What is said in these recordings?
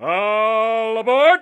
All aboard!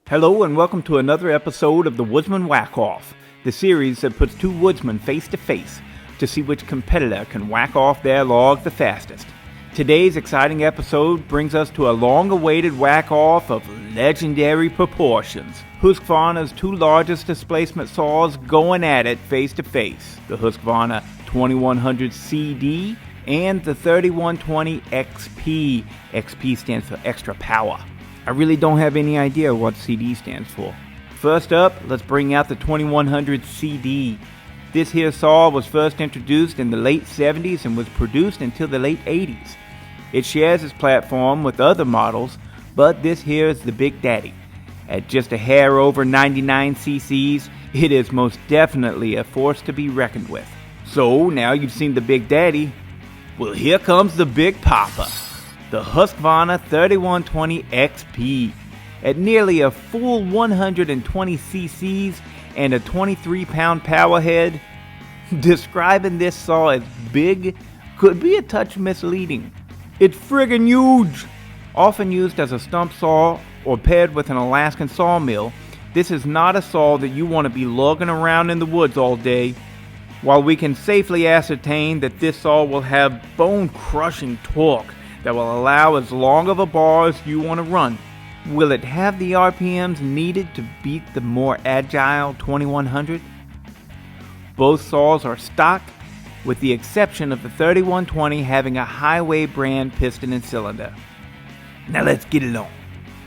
Hello and welcome to another episode of the Woodsman Wack-off, the series that puts two woodsmen face to face to see which competitor can whack off their log the fastest. Today's exciting episode brings us to a long-awaited whack-off of legendary proportions. Husqvarna's two largest displacement saws going at it face to face, the Husqvarna 2100 CD and the 3120 XP. XP stands for extra power. I really don't have any idea what CD stands for. First up, let's bring out the 2100 CD. This here saw was first introduced in the late 70s and was produced until the late 80s. It shares its platform with other models, but this here is the Big Daddy. At just a hair over 99 cc's, it is most definitely a force to be reckoned with. So, now you've seen the Big Daddy, well, here comes the Big Papa. The Husqvarna 3120 XP. At nearly a full 120 cc's and a 23-pound power head, describing this saw as big could be a touch misleading. It's friggin' huge! Often used as a stump saw or paired with an Alaskan sawmill, this is not a saw that you want to be lugging around in the woods all day. While we can safely ascertain that this saw will have bone-crushing torque that will allow as long of a bar as you want to run, will it have the RPMs needed to beat the more agile 2100? Both saws are stock, with the exception of the 3120 having a highway brand piston and cylinder. Now let's get it on.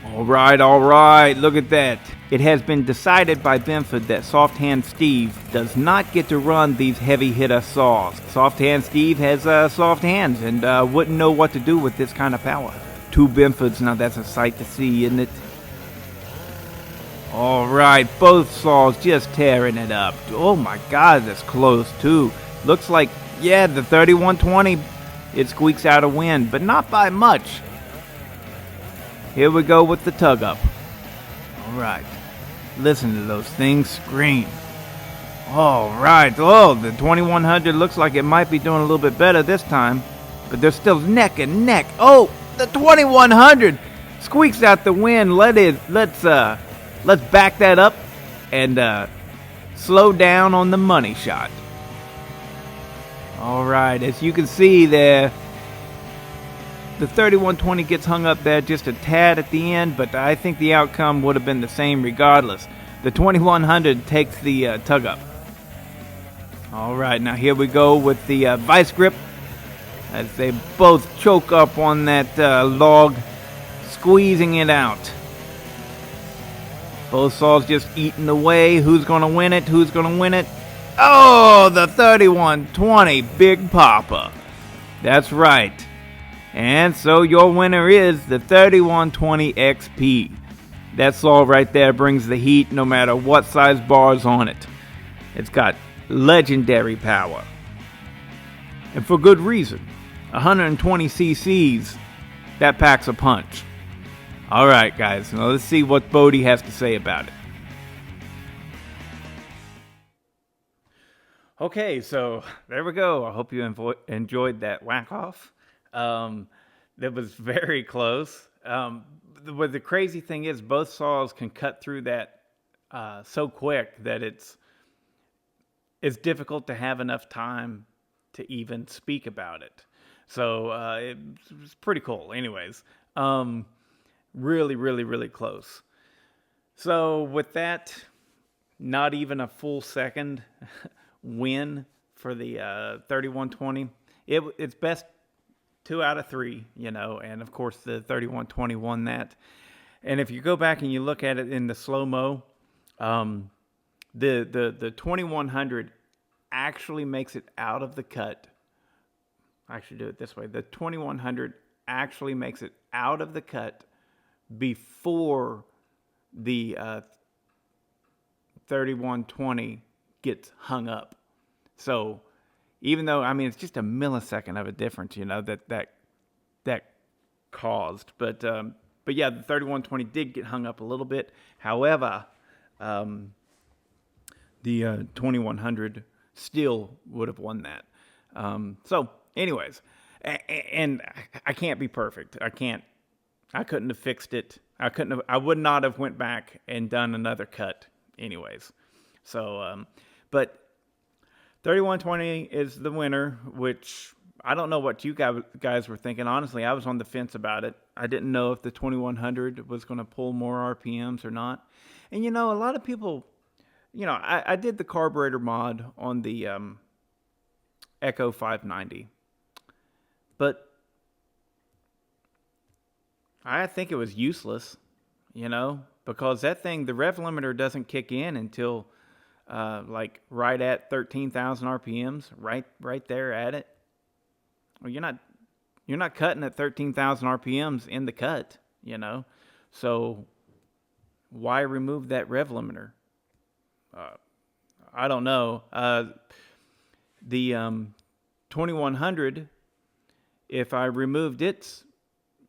Alright, look at that. It has been decided by Benford that Soft Hand Steve does not get to run these heavy hitter saws. Soft Hand Steve has soft hands and wouldn't know what to do with this kind of power. Two Benfords, now that's a sight to see, isn't it? Alright, both saws just tearing it up. Oh my god, that's close too. Looks like, yeah, the 3120, it squeaks out a win, but not by much. Here we go with the tug up. Alright, listen to those things scream. Alright, oh, the 2100 looks like it might be doing a little bit better this time, but they're still neck and neck. Oh, the 2100 squeaks out the win. Let's back that up and slow down on the money shot. Alright, as you can see there, the 3120 gets hung up there just a tad at the end, but I think the outcome would have been the same regardless. The 2100 takes the tug up. Alright, now here we go with the vice grip as they both choke up on that log, squeezing it out. Both saws just eating away. Who's going to win it? Who's going to win it? Oh, the 3120 Big Papa. That's right. And so your winner is the 3120 XP. That saw right there brings the heat no matter what size bar's on it. It's got legendary power. And for good reason. 120 cc's, that packs a punch. Alright guys, now let's see what Bodie has to say about it. Okay, so there we go. I hope you enjoyed that whack-off. That was very close. But the crazy thing is both saws can cut through that so quick that it's difficult to have enough time to even speak about it. So it's pretty cool. Anyways, really, really, really close. So with that, not even a full second win for the 3120. It's best 2 out of 3, and of course the 3120 won that. And if you go back and you look at it in the slow-mo, the 2100 actually makes it out of the cut. I should do it this way. The 2100 actually makes it out of the cut before the 3120 gets hung up. So even though, I mean, it's just a millisecond of a difference, you know, that caused. But yeah, the 3120 did get hung up a little bit. However, the 2100 still would have won that. So, anyways, and I can't be perfect. I couldn't have fixed it. I would not have went back and done another cut anyways. So, but 3120 is the winner, which I don't know what you guys were thinking. Honestly, I was on the fence about it. I didn't know if the 2100 was going to pull more RPMs or not. And, you know, a lot of people, you know, I did the carburetor mod on the Echo 590. But I think it was useless, you know, because that thing, the rev limiter doesn't kick in until like right at 13,000 RPMs, right there at it. Well, you're not cutting at 13,000 RPMs in the cut, you know. So why remove that rev limiter? I don't know. The 2100, if I removed its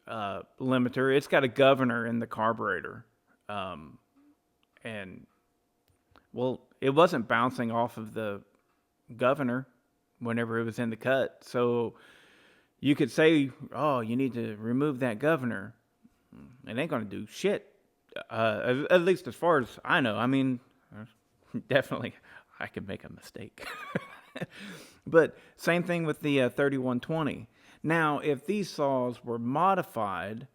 limiter, it's got a governor in the carburetor, and well, it wasn't bouncing off of the governor whenever it was in the cut. So you could say, oh, you need to remove that governor. It ain't going to do shit, at least as far as I know. I mean, definitely I could make a mistake. But same thing with the 3120. Now, if these saws were modified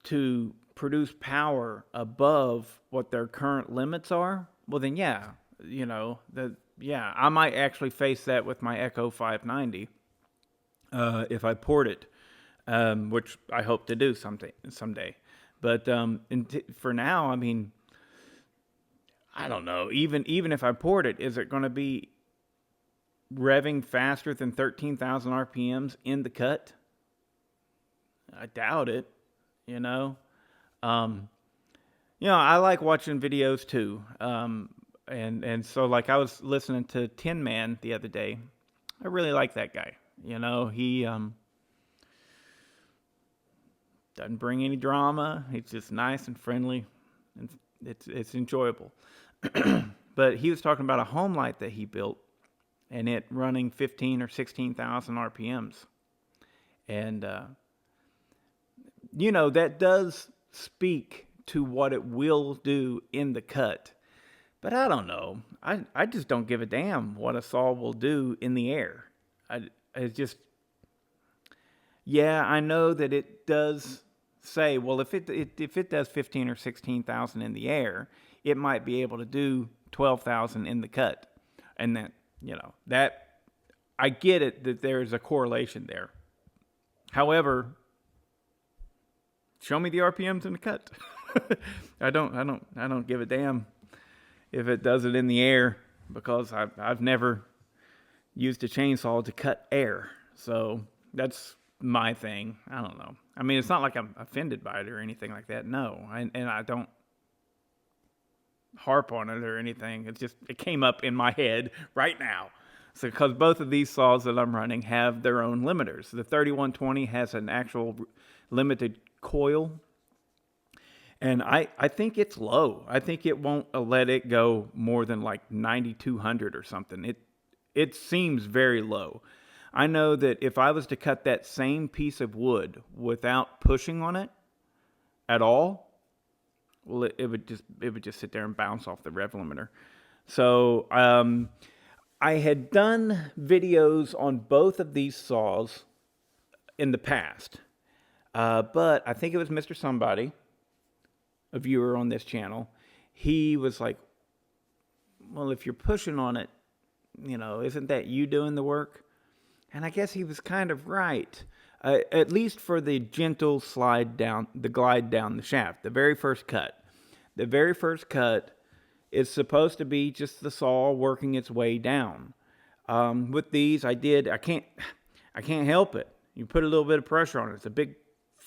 to produce power above what their current limits are, well then yeah, you know, I might actually face that with my Echo 590 if I port it, which I hope to do someday. But for now, I mean, I don't know. Even if I port it, is it going to be revving faster than 13,000 RPMs in the cut? I doubt it, you know. I like watching videos too. And so like I was listening to Tin Man the other day. I really like that guy. You know, he doesn't bring any drama. He's just nice and friendly, and it's enjoyable. But he was talking about a home light that he built, and it running 15 or 16,000 RPMs. And, you know, that does speak to what it will do in the cut. But I don't know. I just don't give a damn what a saw will do in the air. It's just, yeah, I know that it does say, well, if it does 15 or 16,000 in the air, it might be able to do 12,000 in the cut. And that, you know, that I get it that there's a correlation there. However, show me the RPMs in the cut. I don't give a damn if it does it in the air, because I've never used a chainsaw to cut air. So that's my thing. I don't know. I mean, it's not like I'm offended by it or anything like that. No, and I don't harp on it or anything. It's just, it came up in my head right now. So because both of these saws that I'm running have their own limiters. The 3120 has an actual limited coil, and I think it's low. I think it won't let it go more than like 9,200 or something. It seems very low. I know that if I was to cut that same piece of wood without pushing on it at all, well, it would just sit there and bounce off the rev limiter. So I had done videos on both of these saws in the past, but I think it was Mr. Somebody, a viewer on this channel. He was like, well, if you're pushing on it, you know, isn't that you doing the work? And I guess he was kind of right, at least for the gentle glide down the shaft, the very first cut. The very first cut is supposed to be just the saw working its way down. With these, I can't help it. You put a little bit of pressure on it. It's a big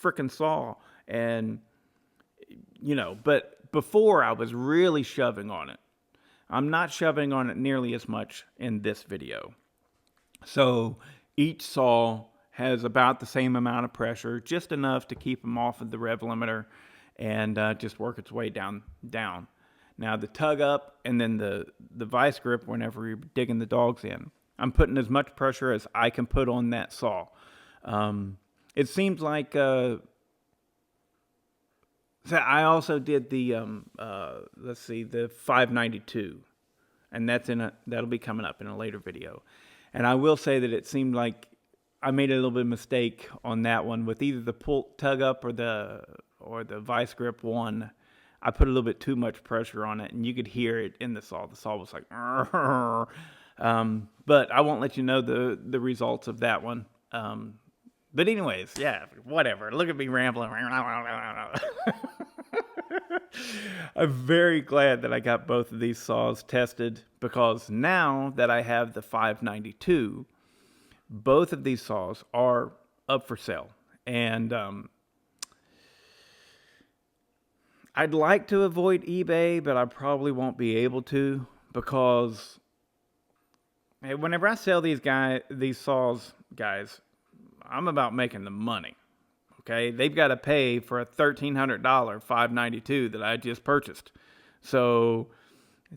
frickin' saw. And, you know, but before I was really shoving on it. I'm not shoving on it nearly as much in this video. So each saw has about the same amount of pressure, just enough to keep them off of the rev limiter and just work its way down. Now the tug up and then the vice grip whenever you're digging the dogs in. I'm putting as much pressure as I can put on that saw. It seems like so I also did the the 592, and that'll be coming up in a later video. And I will say that it seemed like I made a little bit of mistake on that one with either the tug up or the vice grip one. I put a little bit too much pressure on it, and you could hear it in the saw. The saw was like, but I won't let you know the results of that one. But anyways, yeah, whatever. Look at me rambling. I'm very glad that I got both of these saws tested, because now that I have the 592, both of these saws are up for sale. And I'd like to avoid eBay, but I probably won't be able to, because whenever I sell these saws, guys, I'm about making the money. Okay, they've got to pay for a $1,300 592 that I just purchased. So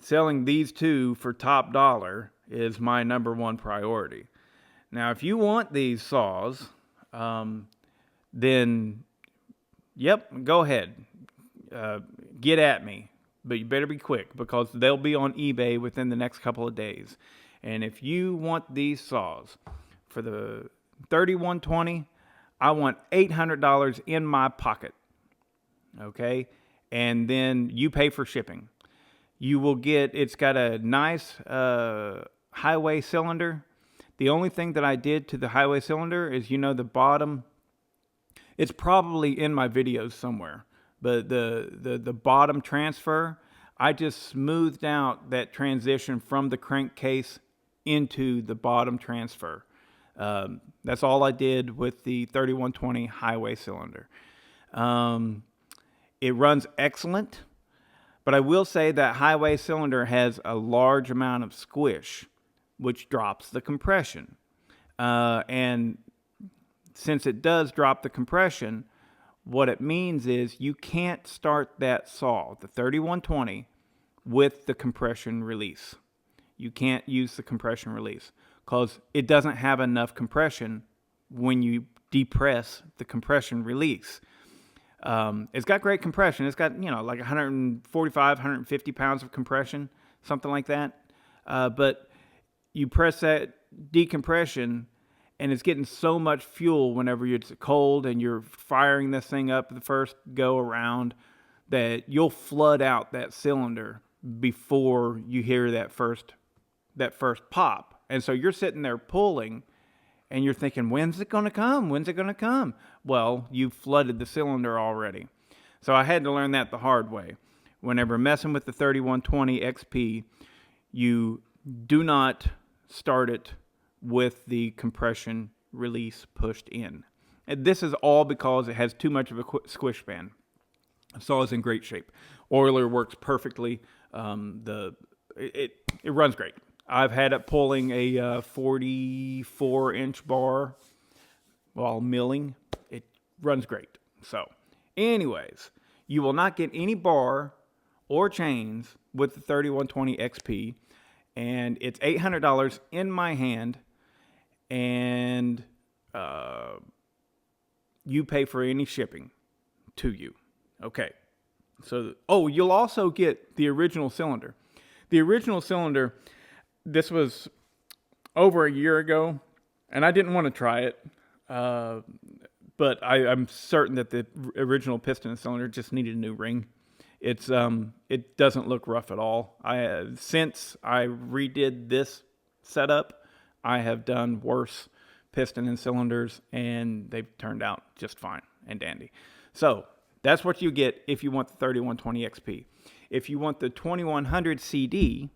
selling these two for top dollar is my number one priority. Now, if you want these saws, then yep, go ahead, get at me. But you better be quick, because they'll be on eBay within the next couple of days. And if you want these saws for the 3120, I want $800 in my pocket. Okay? And then you pay for shipping. You will get, it's got a nice highway cylinder. The only thing that I did to the highway cylinder is, the bottom, it's probably in my videos somewhere, but the bottom transfer, I just smoothed out that transition from the crankcase into the bottom transfer. That's all I did with the 3120 highway cylinder. It runs excellent, but I will say that highway cylinder has a large amount of squish, which drops the compression. And since it does drop the compression, what it means is you can't start that saw, the 3120, with the compression release. You can't use the compression release, because it doesn't have enough compression when you depress the compression release. It's got great compression. It's got, like 145, 150 pounds of compression, something like that. But you press that decompression, and it's getting so much fuel whenever it's cold and you're firing this thing up the first go around, that you'll flood out that cylinder before you hear that first pop. And so you're sitting there pulling, and you're thinking, when's it going to come? When's it going to come? Well, you've flooded the cylinder already. So I had to learn that the hard way. Whenever messing with the 3120 XP, you do not start it with the compression release pushed in. And this is all because it has too much of a squish band. The saw is in great shape. Oiler works perfectly. It runs great. I've had it pulling a 44-inch bar while milling. It runs great. So, anyways, you will not get any bar or chains with the 3120 XP, and it's $800 in my hand, and you pay for any shipping to you. Okay. So, you'll also get the original cylinder. The original cylinder, this was over a year ago, and I didn't want to try it, but I'm certain that the original piston and cylinder just needed a new ring. It doesn't look rough at all. Since I redid this setup, I have done worse piston and cylinders, and they've turned out just fine and dandy. So that's what you get if you want the 3120 XP. If you want the 2100 CD,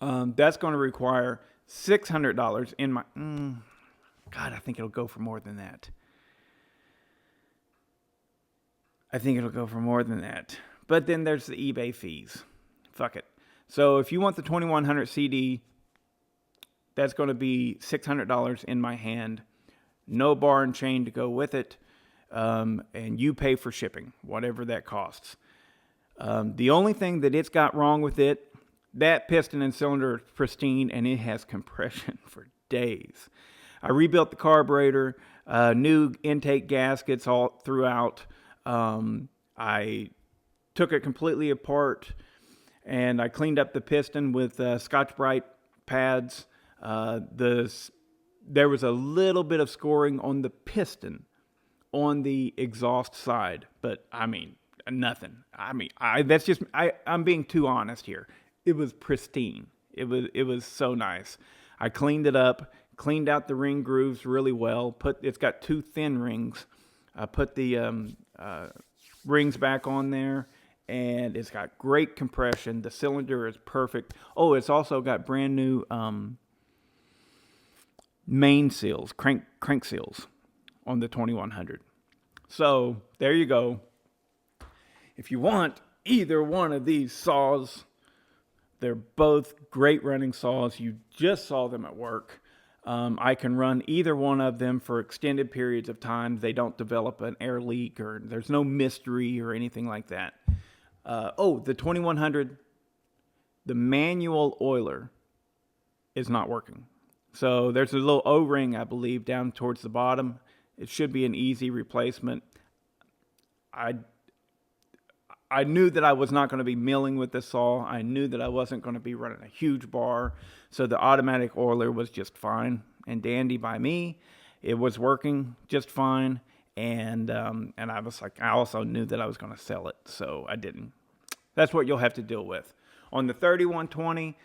that's going to require $600 in my... God, I think it'll go for more than that. But then there's the eBay fees. Fuck it. So if you want the 2100 CD, That's going to be $600 in my hand. No bar and chain to go with it. And you pay for shipping, whatever that costs. The only thing that it's got wrong with it, that piston and cylinder is pristine and it has compression for days. I rebuilt the carburetor, new intake gaskets all throughout. I took it completely apart and I cleaned up the piston with Scotch-Brite pads. There was a little bit of scoring on the piston on the exhaust side, but I mean, nothing. I'm being too honest here. It was pristine. It was so nice. I cleaned it up, cleaned out the ring grooves really well. It's got two thin rings. I put the rings back on there, and it's got great compression. The cylinder is perfect. Oh, it's also got brand new main seals, crank seals on the 2100. So there you go. If you want either one of these saws, they're both great running saws. You just saw them at work. I can run either one of them for extended periods of time. They don't develop an air leak or there's no mystery or anything like that. The 2100, the manual oiler is not working. So there's a little O-ring, I believe, down towards the bottom. It should be an easy replacement. I knew that I was not going to be milling with this saw. I knew that I wasn't going to be running a huge bar. So the automatic oiler was just fine and dandy by me. It was working just fine. And I was like, I also knew that I was going to sell it. So I didn't. That's what you'll have to deal with. On the 3120,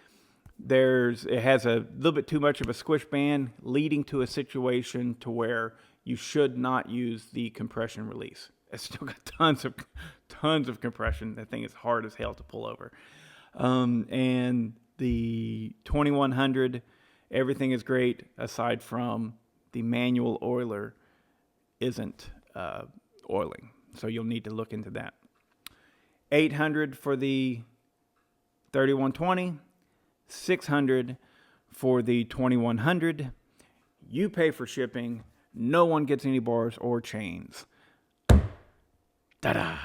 it has a little bit too much of a squish band, leading to a situation to where you should not use the compression release. It's still got tons of compression. That thing is hard as hell to pull over. And the 2100, everything is great aside from the manual oiler isn't oiling. So you'll need to look into that. 800 for the 3120, 600 for the 2100. You pay for shipping. No one gets any bars or chains. Ta-da!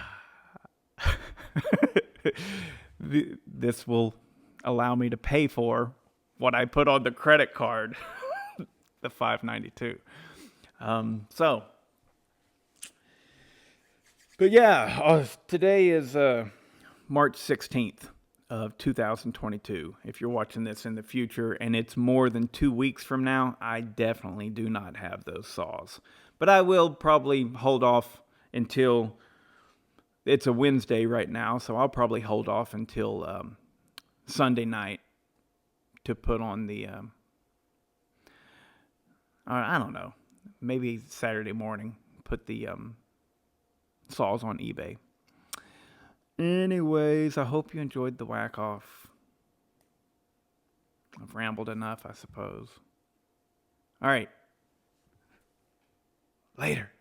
This will allow me to pay for what I put on the credit card, the $592. But yeah, today is March 16th of 2022. If you're watching this in the future and it's more than 2 weeks from now, I definitely do not have those saws. But I will probably hold off until it's a Wednesday right now, so I'll probably hold off until Sunday night to put on the, I don't know, maybe Saturday morning, put the saws on eBay. Anyways, I hope you enjoyed the wack-off. I've rambled enough, I suppose. All right. Later.